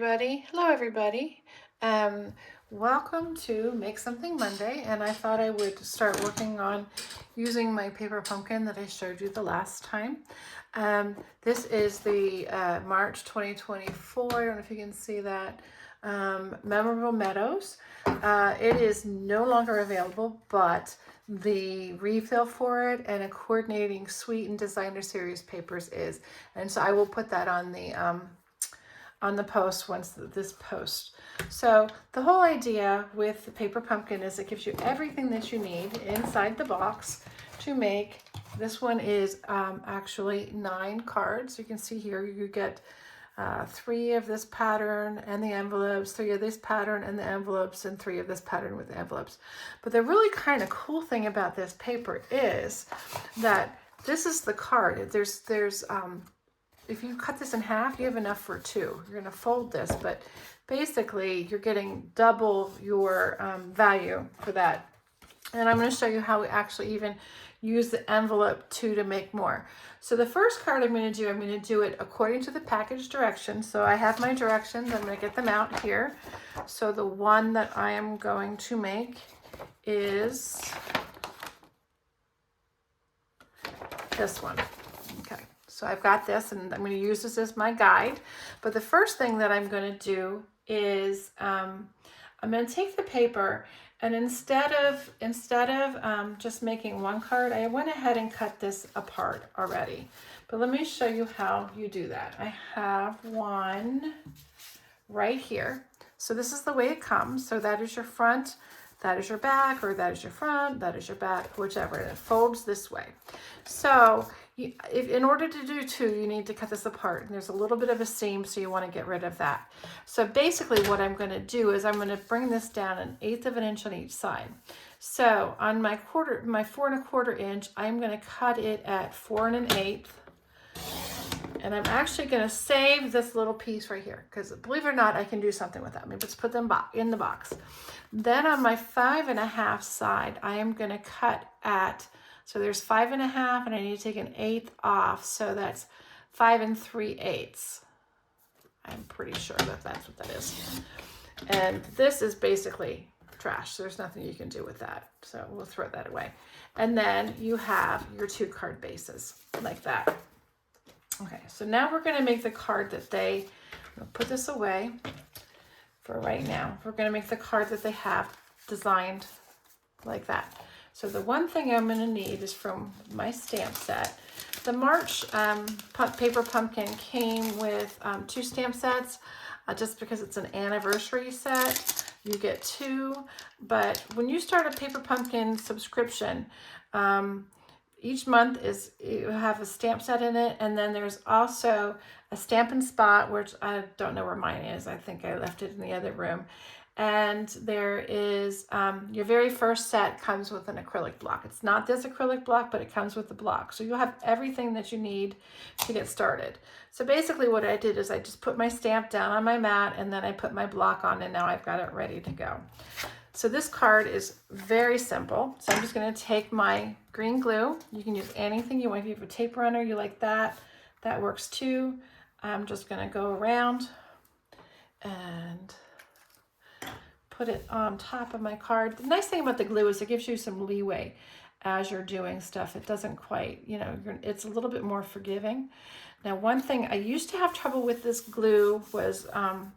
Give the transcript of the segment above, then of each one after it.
Hello everybody. Um, Welcome to Make Something Monday, and I thought I would start working on using my paper pumpkin that I showed you the last time. This is the March 2024, I don't know if you can see that, Memorable Meadows. It is no longer available, but the refill for it and a coordinating suite and designer series papers is, and so I will put that on the post once this post. So the whole idea with the paper pumpkin is it gives you everything that you need inside the box to make. This one is actually 9 cards. You can see here you get 3 of this pattern and the envelopes, 3 of this pattern and the envelopes, and 3 of this pattern with the envelopes. But the really kind of cool thing about this paper is that this is the card. If you cut this in half, you have enough for 2. You're going to fold this, but basically you're getting double your value for that. And I'm going to show you how we actually even use the envelope to make more. So the first card I'm going to do it according to the package directions. So I have my directions. I'm going to get them out here. So the one that I am going to make is this one. Okay. So I've got this, and I'm going to use this as my guide. But the first thing that I'm going to do is I'm going to take the paper, and instead of just making one card, I went ahead and cut this apart already. But let me show you how you do that. I have one right here. So this is the way it comes. So that is your front, that is your back, or that is your front, that is your back, whichever. And it folds this way. So in order to do 2, you need to cut this apart. And there's a little bit of a seam, so you want to get rid of that. So basically what I'm going to do is I'm going to bring this down 1/8 of an inch on each side. So on my 4 1/4 inch, I'm going to cut it at 4 1/8. And I'm actually going to save this little piece right here, because believe it or not, I can do something with that. Maybe let's put them in the box. Then on my 5 1/2 side, I am going to cut at, so there's 5 1/2, and I need to take 1/8 off. So that's 5 3/8. I'm pretty sure that that's what that is. And this is basically trash. So there's nothing you can do with that. So we'll throw that away. And then you have your 2 card bases like that. Okay, so now we're going to make the card that I'll put this away for right now. We're going to make the card that they have designed like that. So the one thing I'm going to need is from my stamp set. The March paper pumpkin came with 2 stamp sets, just because it's an anniversary set. You get 2, but when you start a paper pumpkin subscription, each month you have a stamp set in it, and then there's also a Stampin' Spot, which I don't know where mine is. I think I left it in the other room. And there is your very first set comes with an acrylic block. It's not this acrylic block, but it comes with the block. So you'll have everything that you need to get started. So basically what I did is I just put my stamp down on my mat, and then I put my block on, and now I've got it ready to go. So this card is very simple. So I'm just going to take my green glue. You can use anything you want. If you have a tape runner, you like that, that works too. I'm just going to go around and put it on top of my card. The nice thing about the glue is it gives you some leeway as you're doing stuff. It doesn't quite, it's a little bit more forgiving. Now, one thing I used to have trouble with this glue was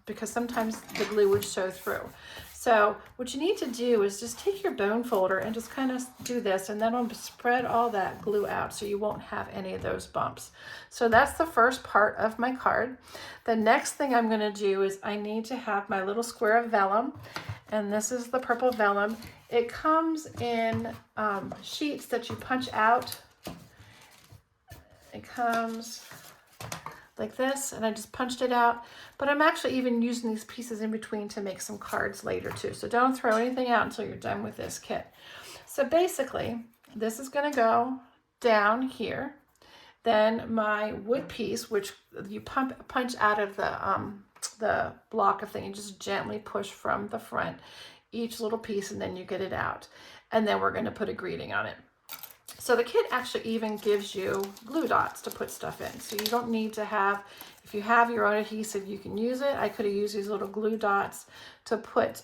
because sometimes the glue would show through. So what you need to do is just take your bone folder and just kind of do this, and then I'll spread all that glue out so you won't have any of those bumps. So that's the first part of my card. The next thing I'm going to do is I need to have my little square of vellum, and this is the purple vellum. It comes in sheets that you punch out. It comes like this, and I just punched it out, but I'm actually even using these pieces in between to make some cards later too. So don't throw anything out until you're done with this kit. So basically this is going to go down here. Then my wood piece, which you punch out of the block of thing, you just gently push from the front each little piece, and then you get it out. And then we're going to put a greeting on it. So the kit actually even gives you glue dots to put stuff in. So you don't need to have If you have your own adhesive, you can use it. I could have used these little glue dots to put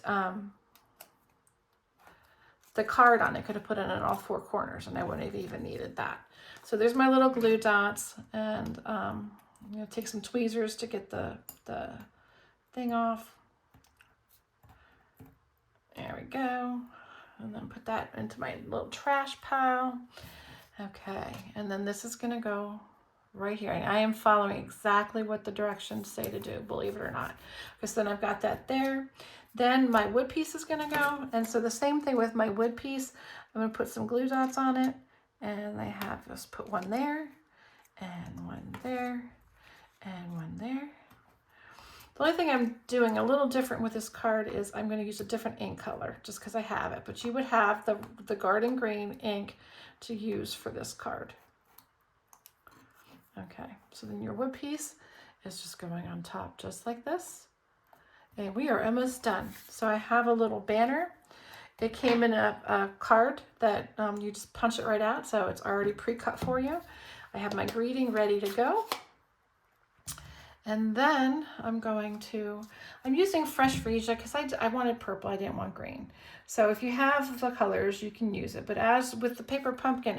the card on. I could have put it in all 4 corners and I wouldn't have even needed that. So there's my little glue dots, and I'm going to take some tweezers to get the thing off. There we go. And then put that into my little trash pile. Okay, and then this is going to go right here. And I am following exactly what the directions say to do, believe it or not. Because then I've got that there. Then my wood piece is going to go. And so the same thing with my wood piece. I'm going to put some glue dots on it. And I have just put one there, and one there, and one there. The only thing I'm doing a little different with this card is I'm going to use a different ink color just because I have it. But you would have the garden green ink to use for this card. Okay, so then your wood piece is just going on top just like this. And we are almost done. So I have a little banner. It came in a card that you just punch it right out, so it's already pre-cut for you. I have my greeting ready to go. And then I'm using Fresh Freesia because I wanted purple, I didn't want green. So if you have the colors, you can use it. But as with the paper pumpkin,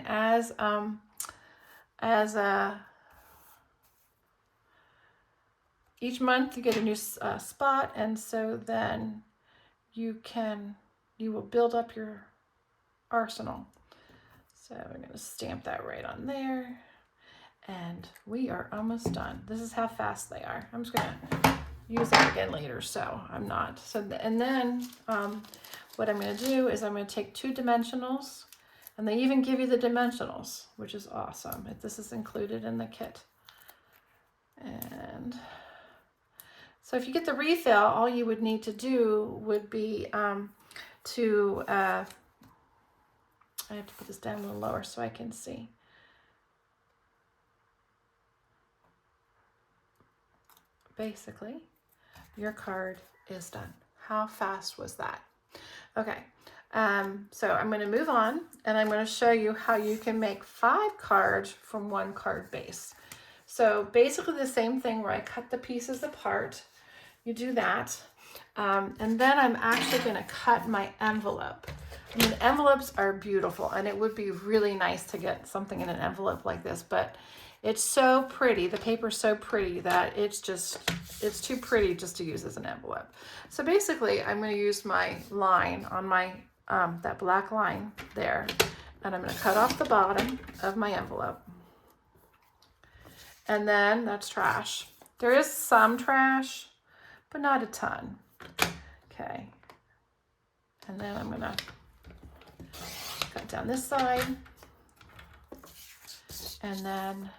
each month you get a new spot, and so then you will build up your arsenal. So we're going to stamp that right on there. And we are almost done. This is how fast they are. I'm just going to use that again later, so I'm not. And then what I'm going to do is I'm going to take 2 dimensionals, and they even give you the dimensionals, which is awesome. This is included in the kit. And so if you get the refill, all you would need to do would be I have to put this down a little lower so I can see. Basically, your card is done. How fast was that? Okay, so I'm going to move on, and I'm going to show you how you can make 5 cards from 1 card base. So basically the same thing where I cut the pieces apart. You do that. And then I'm actually going to cut my envelope. I mean, envelopes are beautiful, and it would be really nice to get something in an envelope like this, but it's so pretty. The paper's so pretty that it's too pretty just to use as an envelope. So basically, I'm going to use my line on my, that black line there, and I'm going to cut off the bottom of my envelope. And then that's trash. There is some trash, but not a ton. Okay. And then I'm going to cut down this side, and then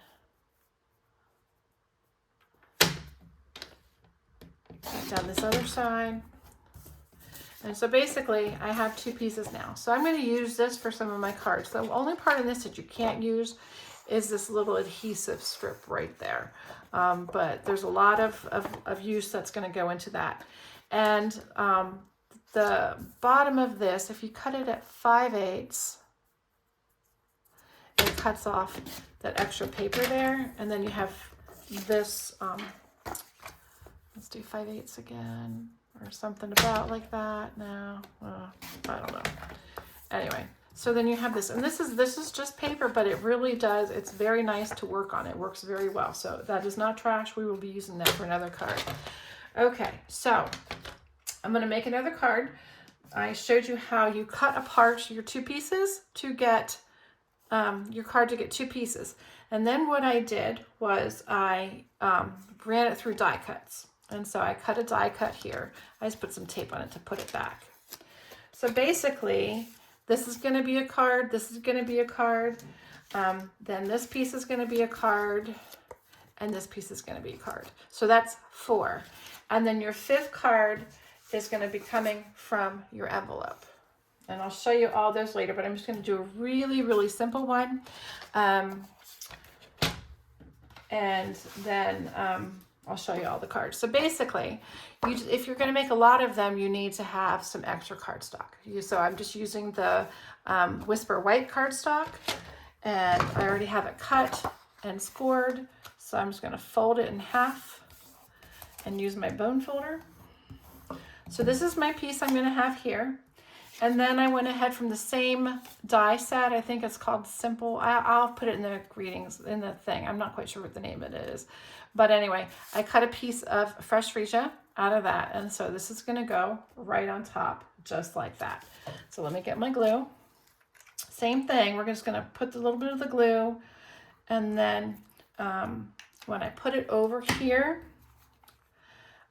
cut down this other side. And so basically I have 2 pieces now. So I'm going to use this for some of my cards. The only part of this that you can't use is this little adhesive strip right there. But there's a lot of use that's going to go into that. And the bottom of this, if you cut it at 5/8, it cuts off that extra paper there. And then you have this, let's do 5/8 again, or something about like that. No, I don't know. Anyway, so then you have this, and this is just paper, but it really does, it's very nice to work on. It works very well. So that is not trash. We will be using that for another card. Okay, so I'm going to make another card. I showed you how you cut apart your 2 pieces to get your card to get 2 pieces. And then what I did was I ran it through die cuts. And so I cut a die cut here. I just put some tape on it to put it back. So basically, this is going to be a card. This is going to be a card. Then this piece is going to be a card. And this piece is going to be a card. So that's 4. And then your 5th card is going to be coming from your envelope. And I'll show you all those later, but I'm just going to do a really, really simple one. And then I'll show you all the cards. So basically, if you're going to make a lot of them, you need to have some extra cardstock. So I'm just using the Whisper White cardstock, and I already have it cut and scored. So I'm just going to fold it in half and use my bone folder. So this is my piece I'm going to have here. And then I went ahead from the same die set. I think it's called Simple. I'll put it in the greetings, in the thing. I'm not quite sure what the name of it is. But anyway, I cut a piece of fresh freesia out of that. And so this is going to go right on top, just like that. So let me get my glue. Same thing. We're just going to put a little bit of the glue. And then when I put it over here,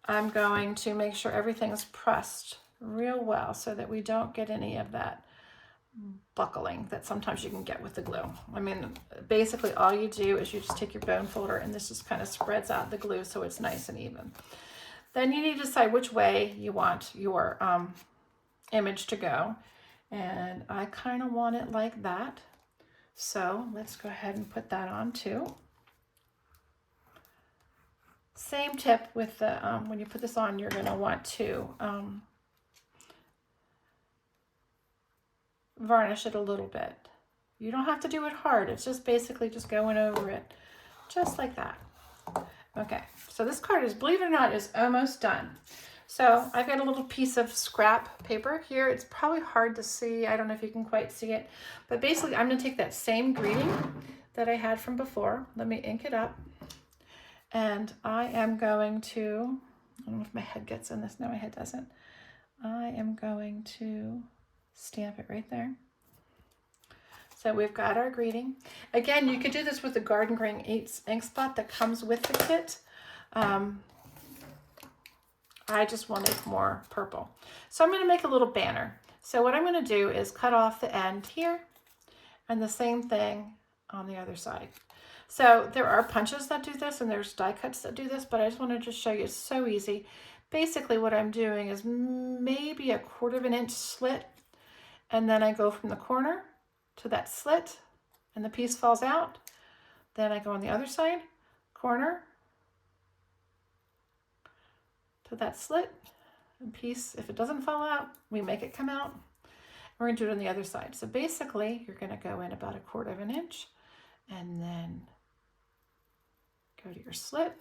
I'm going to make sure everything's pressed real well so that we don't get any of that buckling that sometimes you can get with the glue. I mean, basically all you do is you just take your bone folder and this just kind of spreads out the glue so it's nice and even. Then you need to decide which way you want your image to go. And I kind of want it like that. So let's go ahead and put that on too. Same tip with the, when you put this on, you're going to want to varnish it a little bit. You don't have to do it hard. It's just basically just going over it just like that. Okay, so this card is, believe it or not, is almost done. So I've got a little piece of scrap paper here. It's probably hard to see. I don't know if you can quite see it, but basically I'm going to take that same greeting that I had from before. Let me ink it up. And I am going to, I don't know if my head gets in this. No, my head doesn't. I am going to stamp it right there. So we've got our greeting. Again, you could do this with the Garden Green ink spot that comes with the kit. I just wanted more purple. So I'm going to make a little banner. So what I'm going to do is cut off the end here and the same thing on the other side. So there are punches that do this and there's die cuts that do this, but I just wanted to show you it's so easy. Basically what I'm doing is maybe 1/4 inch slit, and then I go from the corner to that slit and the piece falls out. Then I go on the other side, corner to that slit and piece. If it doesn't fall out, we make it come out. We're going to do it on the other side. So basically you're going to go in about 1/4 inch and then go to your slit,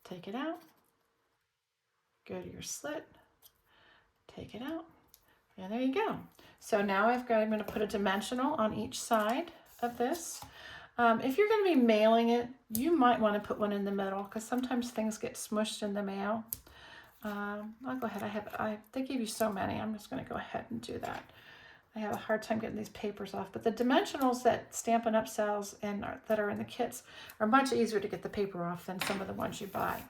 take it out, go to your slit, take it out, and there you go. So now I'm going to put a dimensional on each side of this. If you're going to be mailing it, you might want to put one in the middle because sometimes things get smushed in the mail. I'll go ahead. They gave you so many. I'm just going to go ahead and do that. I have a hard time getting these papers off, but the dimensionals that Stampin' Up sells and that are in the kits are much easier to get the paper off than some of the ones you buy.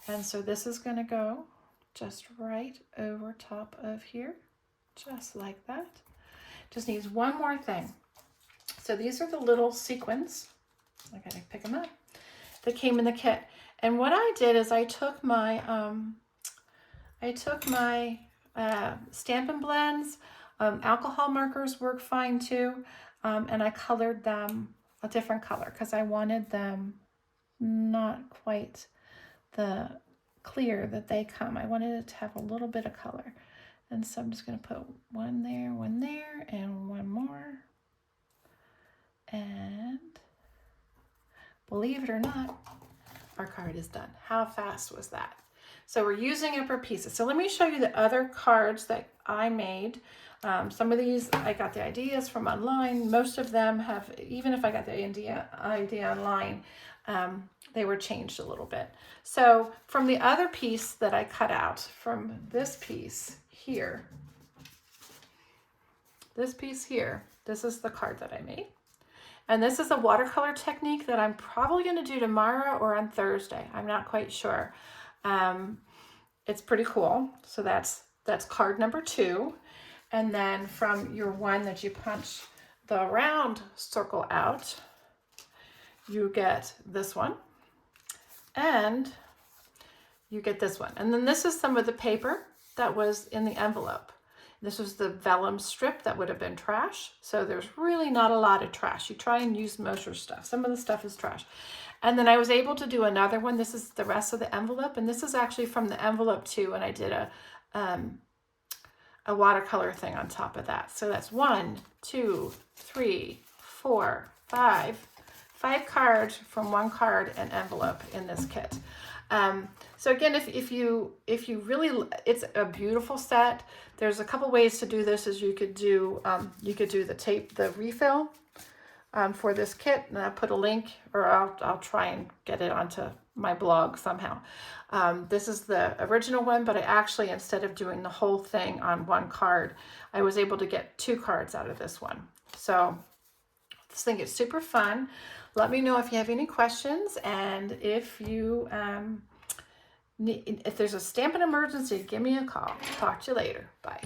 And so this is going to go just right over top of here, just like that. Just needs one more thing. So these are the little sequins. I gotta pick them up. That came in the kit. And what I did is I took my Stampin' Blends. Alcohol markers work fine too, and I colored them a different color because I wanted them not quite the clear that they come. I wanted it to have a little bit of color, and so I'm just going to put one there, and one more. And believe it or not, our card is done. How fast was that? So we're using up our pieces. So let me show you the other cards that I made. Some of these, I got the ideas from online. Most of them have, even if I got the idea online, they were changed a little bit. So from the other piece that I cut out, from this piece here, this is the card that I made. And this is a watercolor technique that I'm probably going to do tomorrow or on Thursday. I'm not quite sure. It's pretty cool. So that's card number 2. And then from your one that you punch the round circle out, you get this one. And you get this one. And then this is some of the paper that was in the envelope. This was the vellum strip that would have been trash. So there's really not a lot of trash. You try and use most of your stuff. Some of the stuff is trash. And then I was able to do another one. This is the rest of the envelope. And this is actually from the envelope too. And I did a watercolor thing on top of that. So that's 1, 2, 3, 4, 5, 5 cards from 1 card and envelope in this kit. So again, if you really, it's a beautiful set. There's a couple ways to do this. Is you could do the refill for this kit, and I'll put a link, or I'll try and get it onto my blog somehow. This is the original one, but I actually, instead of doing the whole thing on 1 card, I was able to get 2 cards out of this one. So this thing is super fun. Let me know if you have any questions, and if you if there's a Stampin' emergency, give me a call. Talk to you later. Bye.